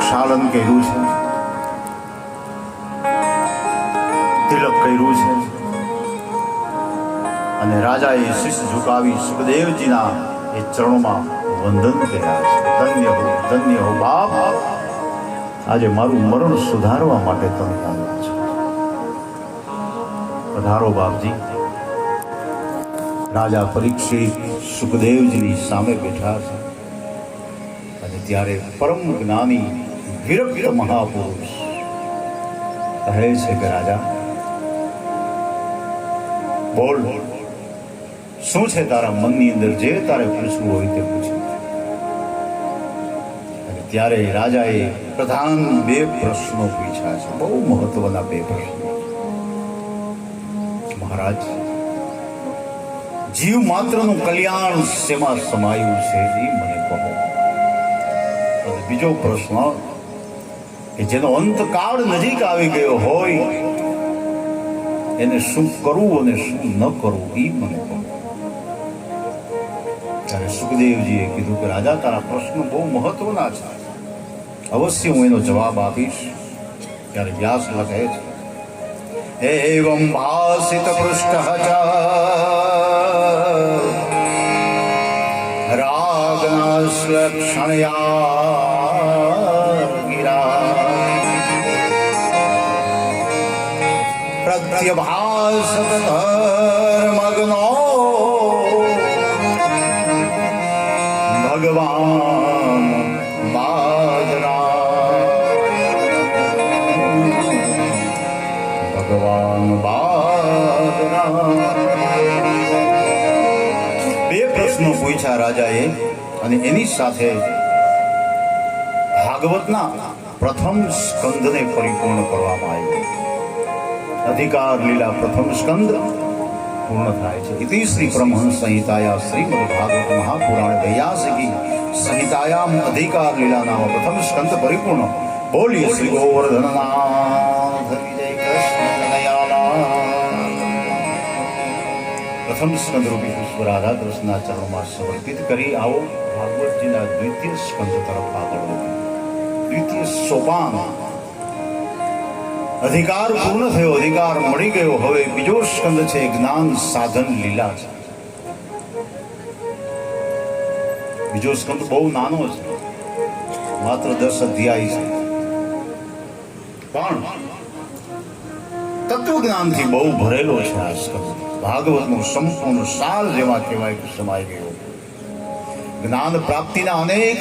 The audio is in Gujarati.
પ્રક્ષાલન કર્યું છે, તિલક કર્યું છે અને રાજાએ શીશ ઝુકાવી સુખદેવજીના એ ચરણોમાં વંદન કર્યા છે. ધન્ય હો બાપ, આજે મારું મરણ સુધારવા માટે તમે આવ્યા છો. પધારો બાપજી. રાજા પરીક્ષિત સુખદેવજીની સામે બેઠા છે અને ત્યારે પરમ જ્ઞાની વિરક્ત મહાપુરુષ કહે છે કે રાજા બોલ, શું છે તારા મનની અંદર, જે તારે પૂછવું હોય તે પૂછે. અને ત્યારે રાજાએ પ્રધાન 2 પ્રશ્નો પૂછ્યા છે, બહુ મહત્વના 2 પ્રશ્નો. મહારાજ, જીવ માત્રનું કલ્યાણ શેમાં સમાયું છે એ મને કહો. અને બીજો પ્રશ્ન કે જેનો અંતકાળ નજીક આવી ગયો હોય એને શું કરવું અને શું ન કરવું એ મને કહો. ત્યારે સુખદેવજીએ કીધું કે રાજા, તારા પ્રશ્નો બહુ મહત્વના છે, અવશ્ય હું એનો જવાબ આપીશ. ત્યારે વ્યાસ લખે છે એવં ભાસિત પૃષ્ઠ રાગનાશ્લક્ષણયા ગિરા પ્રત્યભાસત ધર્મગ્નો ભગવાન બાદરા. ભગવાન બાદરા. 2 પ્રશ્નો પૂછ્યા રાજાએ અને એની સાથે ભાગવતના પ્રથમ સ્કંદને પરિપૂર્ણ કરવામાં આવ્યું. અધિકાર લીલા પ્રથમ સ્કંદ પૂર્ણ થાય છે. ઇતિ શ્રી પરમહંસ સંહિતાયા શ્રીમદ ભાગવત મહાપુરાણ વૈયાસિકી સંહિતાયામ અધિકાર લીલા નામ પ્રથમ સ્કંદ પરિપૂર્ણ. બોલીએ શ્રી ગોવર્ધનનાથ વિજય કૃષ્ણ કનૈયાલાલ. પ્રથમ સ્કંદ રૂપી પુષ્પ રાધા કૃષ્ણના ચરણોમાં સમર્પિત કરી આવો ભાગવતજીના દ્વિતીય સ્કંદ તરફ આગળ વધો. દ્વિતીય સોપાન. અધિકાર પૂર્ણ થયો, અધિકાર મળી ગયો. હવે બીજો સ્કંદ છે જ્ઞાન સાધન લીલા છે. બીજો સ્કંદ બહુ નાનો છે, માત્ર 10 અધ્યાય છે, પણ તત્વજ્ઞાનથી બહુ ભરેલો છે. આ સ્કંદ ભાગવતનો સંપૂર્ણ સાર જેવા કહેવાય કે સમાઈ ગયો. જ્ઞાન પ્રાપ્તિના અનેક